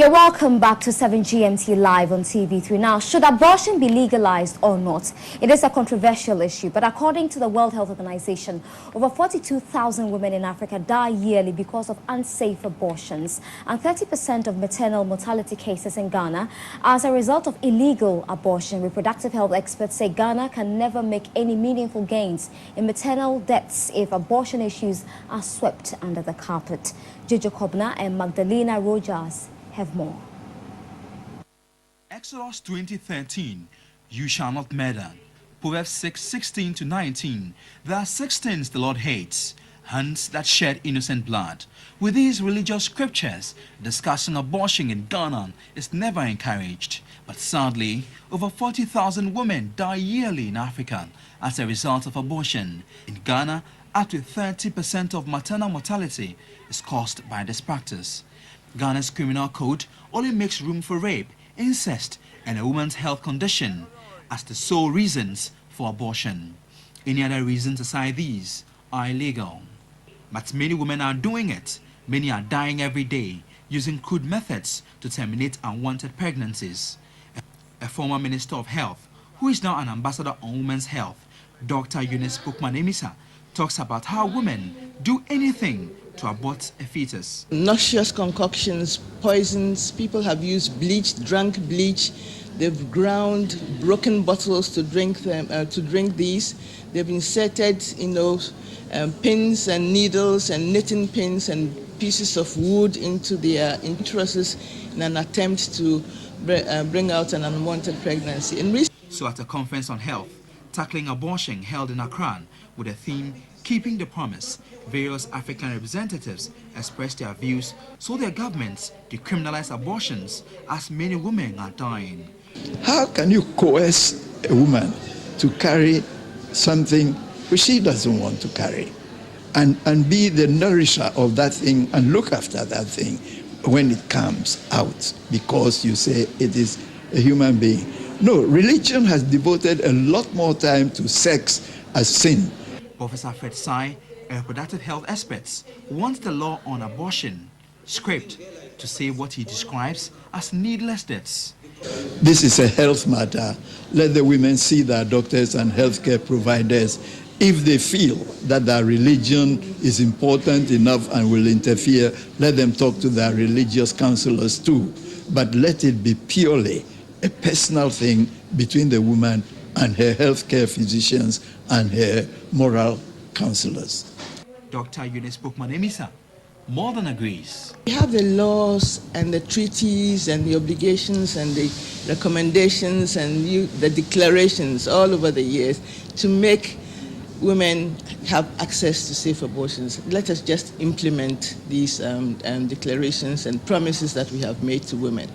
You're welcome back to 7 GMT Live on TV3. Now, should abortion be legalized or not? It is a controversial issue, but according to the World Health Organization, over 42,000 women in Africa die yearly because of unsafe abortions, and 30% of maternal mortality cases in Ghana are as a result of illegal abortion. Reproductive health experts say Ghana can never make any meaningful gains in maternal deaths if abortion issues are swept under the carpet. Jojo Kobna and Magdalena Rogers have more. Exodus 20:13, you shall not murder. Proverbs 6:16 to 19, there are 6 things the Lord hates, hands that shed innocent blood. With these religious scriptures, discussing abortion in Ghana is never encouraged. But sadly, over 40,000 women die yearly in Africa as a result of abortion. In Ghana, up to 30% of maternal mortality is caused by this practice. Ghana's criminal code only makes room for rape, incest, and a woman's health condition as the sole reasons for abortion. Any other reasons aside these are illegal. But many women are doing it. Many are dying every day using crude methods to terminate unwanted pregnancies. A former Minister of Health, who is now an ambassador on women's health, Dr. Eunice Pukman-Emisa, talks about how women do anything to abort a fetus. Noxious concoctions, poisons, people have used bleach, drunk bleach, they've ground broken bottles to drink these. They've inserted, pins and needles and knitting pins and pieces of wood into their uteruses in an attempt to bring out an unwanted pregnancy. So at a conference on health, tackling abortion held in Accra with the theme Keeping the Promise, various African representatives expressed their views so their governments decriminalize abortions as many women are dying. How can you coerce a woman to carry something which she doesn't want to carry and be the nourisher of that thing and look after that thing when it comes out because you say it is a human being? No, religion has devoted a lot more time to sex as sin. Professor Fred Sai, a reproductive health expert, wants the law on abortion scrapped to say what he describes as needless deaths. This is a health matter. Let the women see their doctors and healthcare providers. If they feel that their religion is important enough and will interfere, let them talk to their religious counselors too. But let it be purely a personal thing between the woman and her healthcare physicians and her moral counselors. Dr. Eunice Pukman-Emisa more than agrees. We have the laws and the treaties and the obligations and the recommendations and the declarations all over the years to make women have access to safe abortions. Let us just implement these declarations and promises that we have made to women.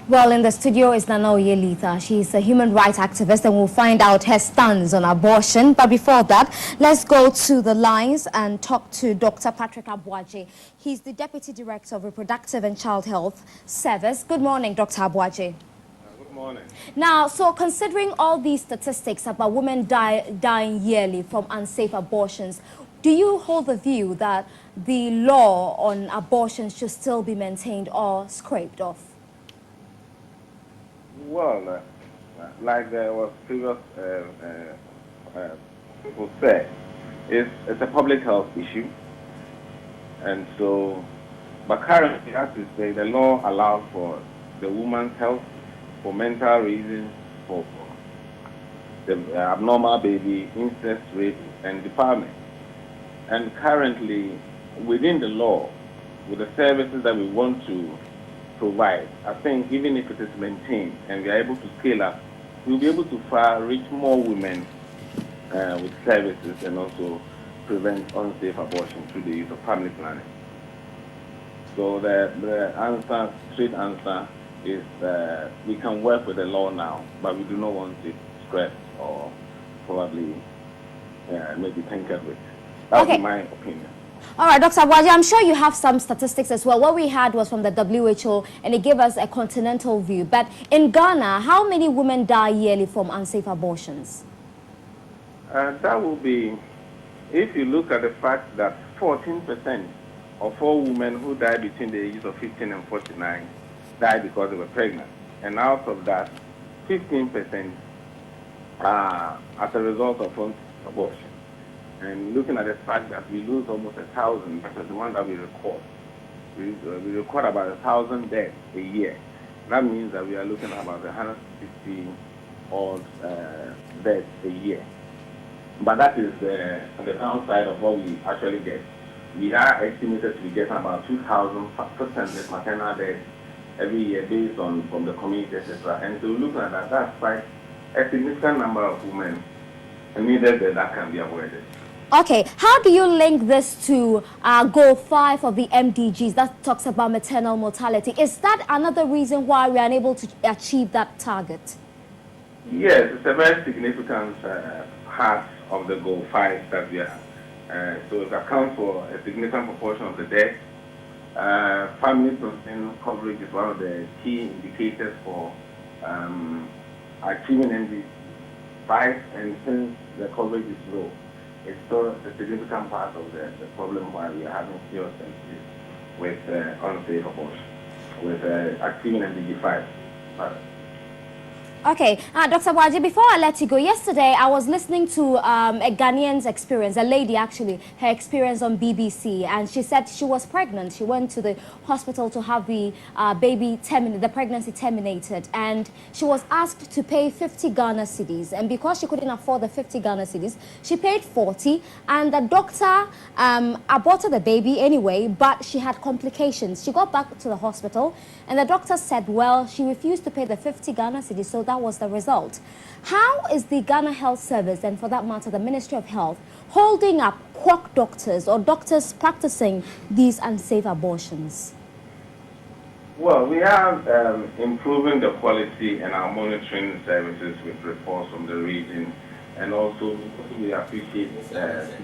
Well, in the studio is Nana Oyelita. She's a human rights activist, and we'll find out her stance on abortion. But before that, let's go to the lines and talk to Dr. Patrick Abuaje. He's the Deputy Director of Reproductive and Child Health Service. Good morning, Dr. Abuaje. Good morning. Now, so considering all these statistics about women dying yearly from unsafe abortions, do you hold the view that the law on abortion should still be maintained or scraped off? Well, like there was previous people said, it's a public health issue, and so, but currently, as you say, the law allows for the woman's health, for mental reasons, for the abnormal baby, incest, rape, and defilement. And currently, within the law, with the services that we want to provide, I think even if it is maintained and we are able to scale up, we'll be able to reach more women with services and also prevent unsafe abortion through the use of family planning. So the straight answer is we can work with the law now, but we do not want it scrapped or probably maybe tinkered with. That would be my opinion. All right, Dr. Abuaje, I'm sure you have some statistics as well. What we had was from the WHO, and it gave us a continental view. But in Ghana, how many women die yearly from unsafe abortions? That will be, if you look at the fact that 14% of 4 women who died between the ages of 15 and 49 died because they were pregnant. And out of that, 15% as a result of abortion. And looking at the fact that we lose almost 1,000, that is the one that we record. We record about 1,000 deaths a year. That means that we are looking at about 150 odd deaths a year. But that is the downside of what we actually get. We are estimated to be getting about 2,000 first-time maternal deaths every year based on from the community, etc. And so looking at that, that's quite a significant number of women needed that can be avoided. Okay, how do you link this to Goal 5 of the MDGs that talks about maternal mortality? Is that another reason why we are unable to achieve that target? Yes, it's a very significant part of the Goal 5 that we are. So it accounts for a significant proportion of the deaths. Family sustain coverage is one of the key indicators for achieving MDG 5, and since the coverage is low, it's still a significant part of the problem why we are having serious issues with unsafe abortion, with achieving MDG 5. Okay, Dr. Waji, before I let you go, yesterday I was listening to a Ghanaian's experience, a lady actually, her experience on BBC, and she said she was pregnant. She went to the hospital to have the the pregnancy terminated, and she was asked to pay 50 Ghana cedis, and because she couldn't afford the 50 Ghana cedis, she paid 40, and the doctor aborted the baby anyway, but she had complications. She got back to the hospital, and the doctor said, well, she refused to pay the 50 Ghana cedis, so that was the result. How is the Ghana Health Service, and for that matter the Ministry of Health, holding up quack doctors or doctors practicing these unsafe abortions? Well, we are improving the quality and our monitoring services with reports from the region, and also we appreciate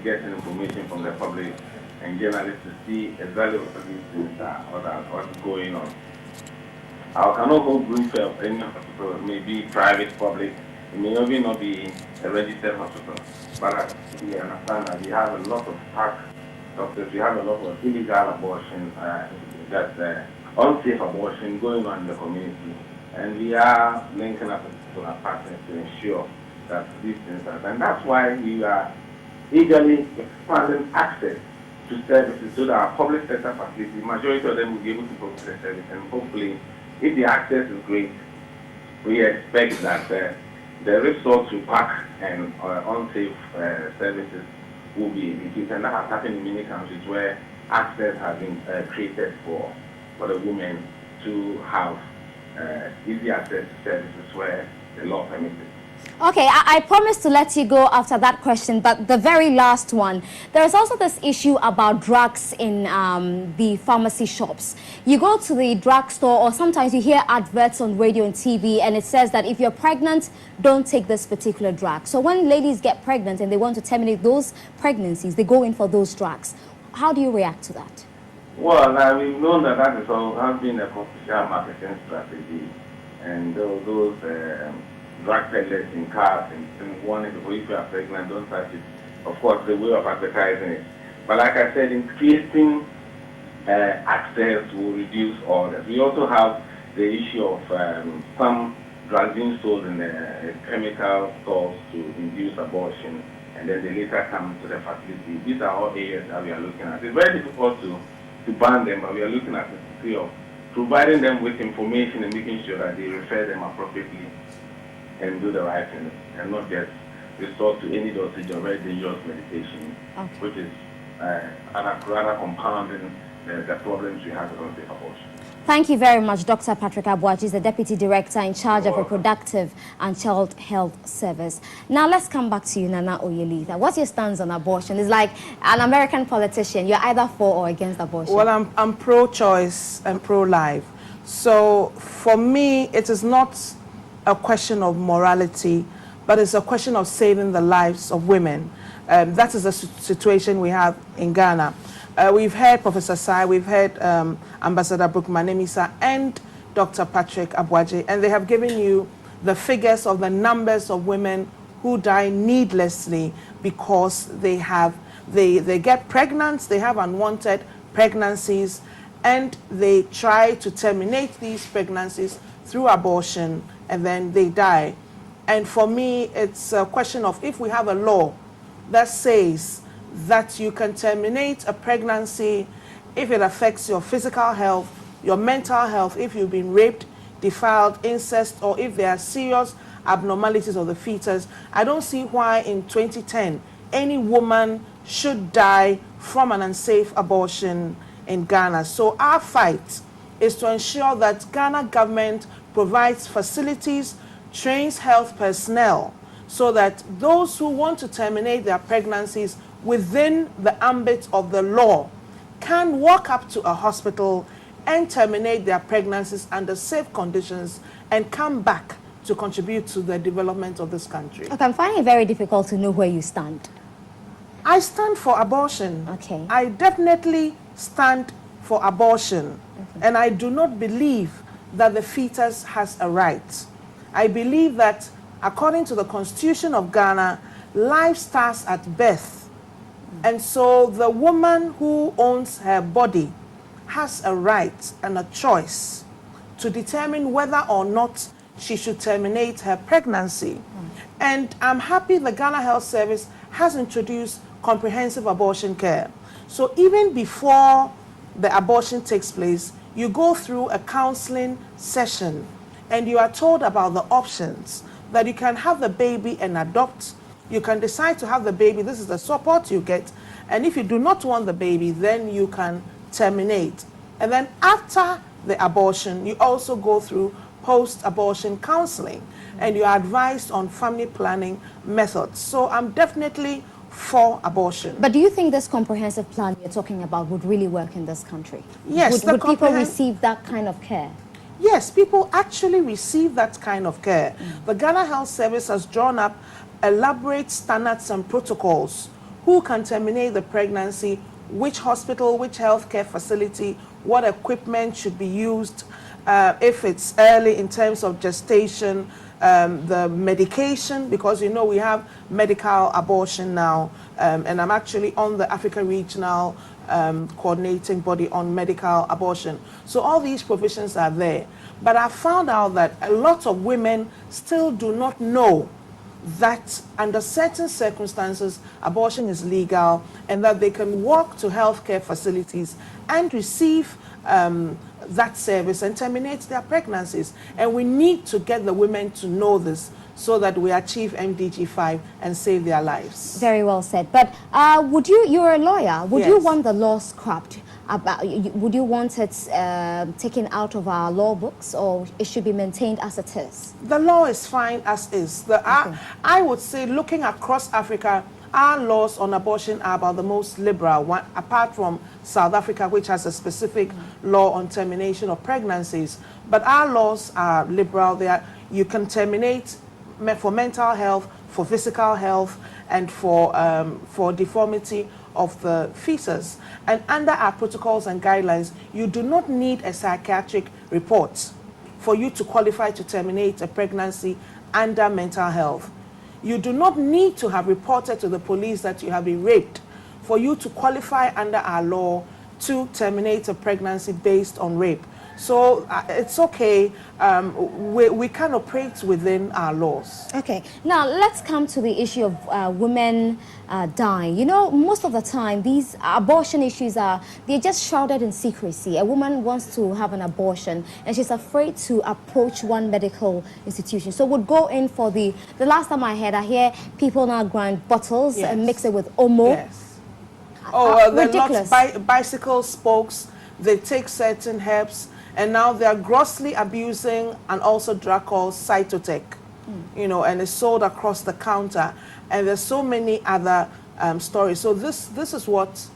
getting information from the public and journalists to see exactly what these things are, what's going on. I cannot hold brief of any hospital. It may be private, public. It may even not be a registered hospital. But we understand that we have a lot of quack doctors. We have a lot of illegal abortion, unsafe abortion going on in the community. And we are linking up with our partners to ensure that these things are done. And that's why we are eagerly expanding access to services so that our public sector facilities, the majority of them will be able to provide the service, and hopefully, if the access is great, we expect that the resort to quack and unsafe services will be reduced. And that has happened in many countries where access has been created for the women to have easy access to services where the law permits it. Okay, I promised to let you go after that question, but the very last one. There is also this issue about drugs in the pharmacy shops. You go to the drugstore, or sometimes you hear adverts on radio and TV, and it says that if you're pregnant, don't take this particular drug. So when ladies get pregnant and they want to terminate those pregnancies, they go in for those drugs. How do you react to that? Well, we've known that has been a commercial marketing strategy, and those drug peddlers in cars and warning people, if you are pregnant, don't touch it. Of course, the way of advertising it. But like I said, increasing access will reduce orders. We also have the issue of some drugs being sold in the chemical stores to induce abortion, and then they later come to the facility. These are all areas that we are looking at. It's very difficult to ban them, but we are looking at the degree of providing them with information and making sure that they refer them appropriately and do the right thing, and not just resort to any dosage of very dangerous medication, which is rather compounding the problems we have with unsafe abortion. Thank you very much, Dr. Patrick Abuaji is the Deputy Director in charge of Reproductive and Child Health Service. Now let's come back to you, Nana Oyelita. What's your stance on abortion? It's like an American politician. You're either for or against abortion. Well, I'm pro-choice and pro-life. So for me, it is not a question of morality, but it's a question of saving the lives of women. That is the situation we have in Ghana. We've heard Professor Sai, we've heard Ambassador Brooke Manemisa and Dr. Patrick Abuaji, and they have given you the figures of the numbers of women who die needlessly because they get pregnant, they have unwanted pregnancies, and they try to terminate these pregnancies through abortion, and then they die. And for me, it's a question of, if we have a law that says that you can terminate a pregnancy if it affects your physical health, your mental health, if you've been raped, defiled, incest, or if there are serious abnormalities of the fetus, I don't see why in 2010 any woman should die from an unsafe abortion in Ghana. So our fight is to ensure that Ghana government provides facilities, trains health personnel, so that those who want to terminate their pregnancies within the ambit of the law can walk up to a hospital and terminate their pregnancies under safe conditions and come back to contribute to the development of this country. Okay, I'm finding it very difficult to know where you stand. I stand for abortion. Okay. I definitely stand for abortion. Okay. And I do not believe that the fetus has a right. I believe that according to the Constitution of Ghana, life starts at birth. And so the woman who owns her body has a right and a choice to determine whether or not she should terminate her pregnancy. And I'm happy the Ghana Health Service has introduced comprehensive abortion care. So even before the abortion takes place, you go through a counseling session and you are told about the options, that you can have the baby and adopt. You can decide to have the baby. This is the support you get. And if you do not want the baby, then you can terminate. And then after the abortion, you also go through post-abortion counseling, and you are advised on family planning methods. So I'm definitely for abortion. But do you think this comprehensive plan you're talking about would really work in this country? Yes. Would people receive that kind of care? Yes, people actually receive that kind of care. The Ghana Health Service has drawn up elaborate standards and protocols. Who can terminate the pregnancy, which hospital, which healthcare facility, what equipment should be used, if it's early in terms of gestation, the medication, because you know we have medical abortion now, and I'm actually on the Africa Regional coordinating body on medical abortion. So all these provisions are there. But I found out that a lot of women still do not know that under certain circumstances abortion is legal, and that they can walk to healthcare facilities and receive that service and terminate their pregnancies. And we need to get the women to know this so that we achieve MDG 5 and save their lives. Very well said. But you're a lawyer, would you want the law scrapped? Would you want it taken out of our law books, or it should be maintained as it is? The law is fine as is. I would say, looking across Africa, our laws on abortion are about the most liberal one, apart from South Africa, which has a specific law on termination of pregnancies. But our laws are liberal. You can terminate for mental health, for physical health, and for deformity of the fetus. And under our protocols and guidelines, you do not need a psychiatric report for you to qualify to terminate a pregnancy under mental health. You do not need to have reported to the police that you have been raped for you to qualify under our law to terminate a pregnancy based on rape. So it's okay. We can operate within our laws. Okay. Now let's come to the issue of women dying. You know, most of the time these abortion issues they're just shrouded in secrecy. A woman wants to have an abortion and she's afraid to approach one medical institution. So would go in for the last time I hear people now grind bottles and mix it with Omo. Yes. Oh, ridiculous. Bicycle spokes. They take certain herbs. And now they are grossly abusing and also drug called Cytotec, you know, and it's sold across the counter. And there's so many other stories. So this is what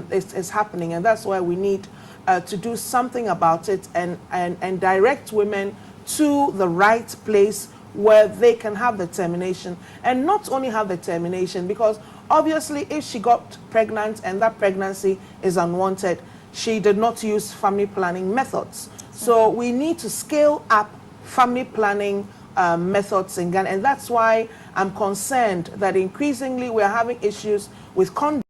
is happening, and that's why we need to do something about it and direct women to the right place where they can have the termination, and not only have the termination, because obviously if she got pregnant and that pregnancy is unwanted, she did not use family planning methods. So we need to scale up family planning methods in Ghana. And that's why I'm concerned that increasingly we're having issues with condoms.